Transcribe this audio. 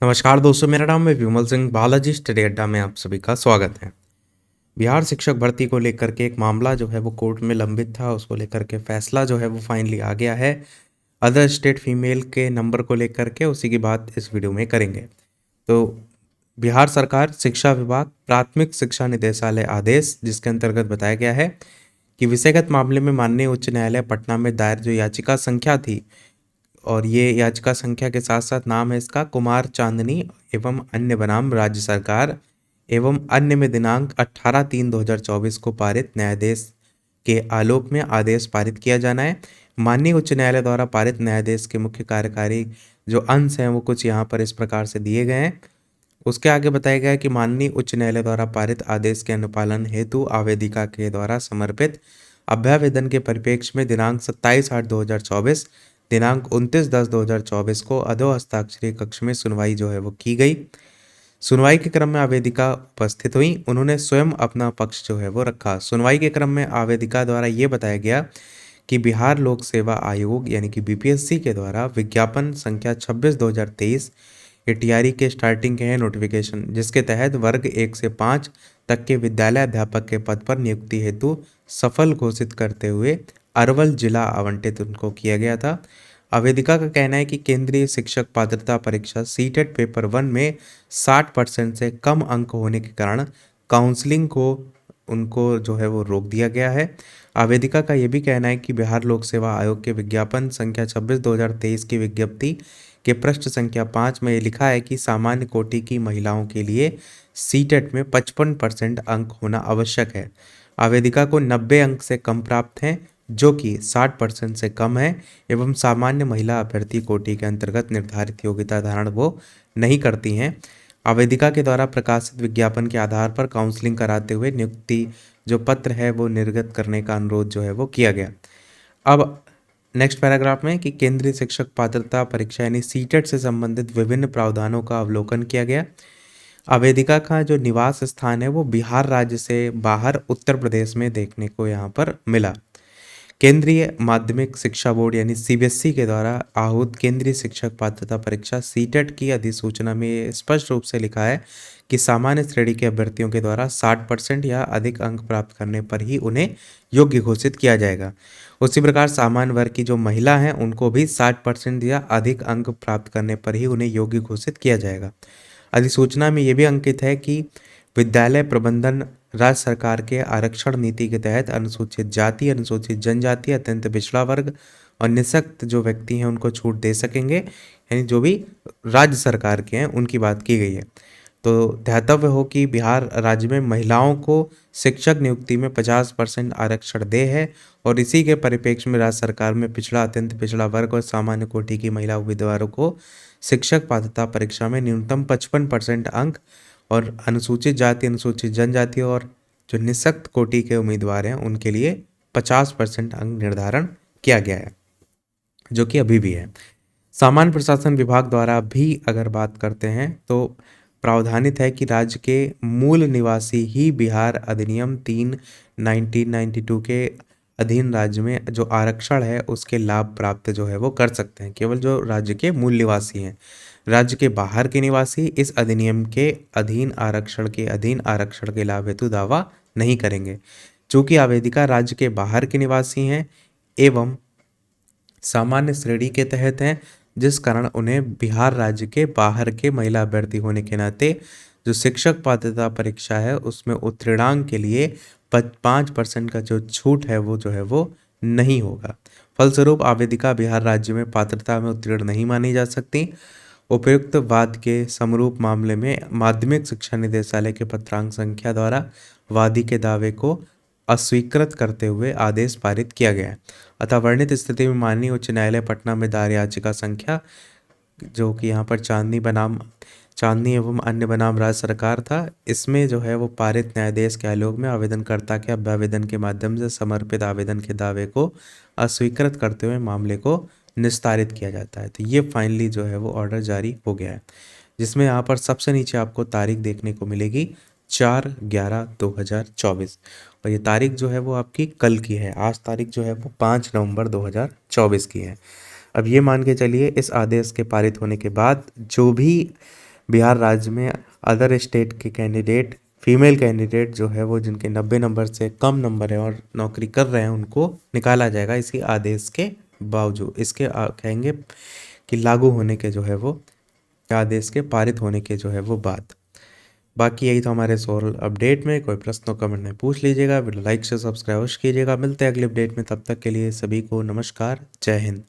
नमस्कार दोस्तों, मेरा नाम है विमल सिंह। बालाजी स्टडी अड्डा में आप सभी का स्वागत है। बिहार शिक्षक भर्ती को लेकर के एक मामला जो है वो कोर्ट में लंबित था, उसको लेकर के फैसला जो है वो फाइनली आ गया है। अदर स्टेट फीमेल के नंबर को लेकर के उसी की बात इस वीडियो में करेंगे। तो बिहार सरकार शिक्षा विभाग प्राथमिक शिक्षा निदेशालय आदेश, जिसके अंतर्गत बताया गया है कि विषयगत मामले में माननीय उच्च न्यायालय पटना में दायर जो याचिका संख्या थी, और ये याचिका संख्या के साथ साथ नाम है इसका कुमार चांदनी एवं अन्य बनाम राज्य सरकार एवं अन्य में दिनांक 18/3/2024 को पारित न्यायाधीश के आलोक में आदेश पारित किया जाना है। माननीय उच्च न्यायालय द्वारा पारित न्यायाधीश के मुख्य कार्यकारी जो अंश हैं वो कुछ यहाँ पर इस प्रकार से दिए गए हैं। उसके आगे बताया गया है कि माननीय उच्च न्यायालय द्वारा पारित आदेश के अनुपालन हेतु आवेदिका के द्वारा समर्पित अभ्यावेदन के परिप्रेक्ष्य में दिनांक 27/8/2024 दिनांक 29/10/2024 को अधो हस्ताक्षरी कक्ष में सुनवाई जो है वो की गई। सुनवाई के क्रम में आवेदिका उपस्थित हुई, उन्होंने स्वयं अपना पक्ष जो है वो रखा। सुनवाई के क्रम में आवेदिका द्वारा ये बताया गया कि बिहार लोक सेवा आयोग यानी कि बीपीएससी के द्वारा विज्ञापन संख्या 26/2023 एटीआरई के स्टार्टिंग के हैं नोटिफिकेशन, जिसके तहत वर्ग 1 से 5 तक के विद्यालय अध्यापक के पद पर नियुक्ति हेतु सफल घोषित करते हुए अरवल जिला आवंटित उनको किया गया था। आवेदिका का कहना है कि केंद्रीय शिक्षक पात्रता परीक्षा सीटेट पेपर 1 में 60% से कम अंक होने के कारण काउंसलिंग को उनको जो है वो रोक दिया गया है। आवेदिका का ये भी कहना है कि बिहार लोक सेवा आयोग के विज्ञापन संख्या 26/2023 की विज्ञप्ति के पृष्ठ संख्या 5 में ये लिखा है कि सामान्य कोटि की महिलाओं के लिए सीटेट में 55% अंक होना आवश्यक है। आवेदिका को 90 अंक से कम प्राप्त हैं, जो कि 60% से कम है एवं सामान्य महिला अभ्यर्थी कोटि के अंतर्गत निर्धारित योग्यता धारण वो नहीं करती हैं। आवेदिका के द्वारा प्रकाशित विज्ञापन के आधार पर काउंसलिंग कराते हुए नियुक्ति जो पत्र है वो निर्गत करने का अनुरोध जो है वो किया गया। अब नेक्स्ट पैराग्राफ में कि केंद्रीय शिक्षक पात्रता परीक्षा यानी सीटेट से संबंधित विभिन्न प्रावधानों का अवलोकन किया गया। आवेदिका का जो निवास स्थान है वो बिहार राज्य से बाहर उत्तर प्रदेश में देखने को यहाँ पर मिला। केंद्रीय माध्यमिक शिक्षा बोर्ड यानी सीबीएसई के द्वारा आहूत केंद्रीय शिक्षक पात्रता परीक्षा सीटेट की अधिसूचना में स्पष्ट रूप से लिखा है कि सामान्य श्रेणी के अभ्यर्थियों के द्वारा 60% या अधिक अंक प्राप्त करने पर ही उन्हें योग्य घोषित किया जाएगा। उसी प्रकार सामान्य वर्ग की जो महिला हैं उनको भी 60% या अधिक अंक प्राप्त करने पर ही उन्हें योग्य घोषित किया जाएगा। अधिसूचना में ये भी अंकित है कि विद्यालय प्रबंधन राज्य सरकार के आरक्षण नीति के तहत अनुसूचित जाति, अनुसूचित जनजाति, अत्यंत पिछड़ा वर्ग और निःशक्त जो व्यक्ति हैं उनको छूट दे सकेंगे, यानी जो भी राज्य सरकार के हैं उनकी बात की गई है। तो ध्यातव्य हो कि बिहार राज्य में महिलाओं को शिक्षक नियुक्ति में 50% आरक्षण दे है और इसी के परिप्रेक्ष्य में राज्य सरकार में पिछड़ा, अत्यंत पिछड़ा वर्ग और सामान्य कोटि की महिला उम्मीदवारों को शिक्षक पात्रता परीक्षा में न्यूनतम 55% अंक और अनुसूचित जाति, अनुसूचित जनजाति और जो निःशक्त कोटि के उम्मीदवार हैं उनके लिए 50% अंक निर्धारण किया गया है, जो कि अभी भी है। सामान्य प्रशासन विभाग द्वारा भी अगर बात करते हैं तो प्रावधानित है कि राज्य के मूल निवासी ही बिहार अधिनियम 3 1992 के अधीन राज्य में जो आरक्षण है उसके लाभ प्राप्त जो है वो कर सकते हैं। केवल जो राज्य के मूल निवासी हैं, राज्य के बाहर के निवासी इस अधिनियम के अधीन आरक्षण के लाभ हेतु दावा नहीं करेंगे। चूंकि आवेदिका राज्य के बाहर के निवासी हैं एवं सामान्य श्रेणी के तहत हैं, जिस कारण उन्हें बिहार राज्य के बाहर के महिला अभ्यर्थी होने के नाते जो शिक्षक पात्रता परीक्षा है उसमें उत्तीर्णांक के लिए 5% का जो छूट है वो जो है वो नहीं होगा। फलस्वरूप आवेदिका बिहार राज्य में पात्रता में उत्तीर्ण नहीं मानी जा सकती। उपयुक्त वाद के समरूप मामले में माध्यमिक शिक्षा निदेशालय के पत्रांक संख्या द्वारा वादी के दावे को अस्वीकृत करते हुए आदेश पारित किया गया है। अतः वर्णित स्थिति में माननीय उच्च न्यायालय पटना में दायर याचिका संख्या जो कि यहाँ पर चांदनी एवं अन्य बनाम राज्य सरकार था, इसमें जो है वो पारित न्यायाधीश के आलोक में आवेदनकर्ता के अभ्यावेदन के माध्यम से समर्पित आवेदन के दावे को अस्वीकृत करते हुए मामले को निस्तारित किया जाता है। तो ये फाइनली जो है वो ऑर्डर जारी हो गया है, जिसमें यहाँ पर सबसे नीचे आपको तारीख देखने को मिलेगी 4/11/2024 और ये तारीख जो है वो आपकी कल की है। आज तारीख जो है वो 5 नवंबर 2024 की है। अब ये मान के चलिए इस आदेश के पारित होने के बाद जो भी बिहार राज्य में अदर स्टेट के कैंडिडेट, फीमेल कैंडिडेट जो है वो जिनके 90 नंबर से कम नंबर है और नौकरी कर रहे हैं उनको निकाला जाएगा इसी आदेश के बावजूद। इसके कहेंगे कि लागू होने के जो है वो आदेश के पारित होने के जो है वो बाद। बाकी यही था हमारे सोशल अपडेट में। कोई प्रश्न कमेंट में पूछ लीजिएगा, वीडियो लाइक से सब्सक्राइब कीजिएगा। मिलते हैं अगले अपडेट में, तब तक के लिए सभी को नमस्कार, जय हिंद।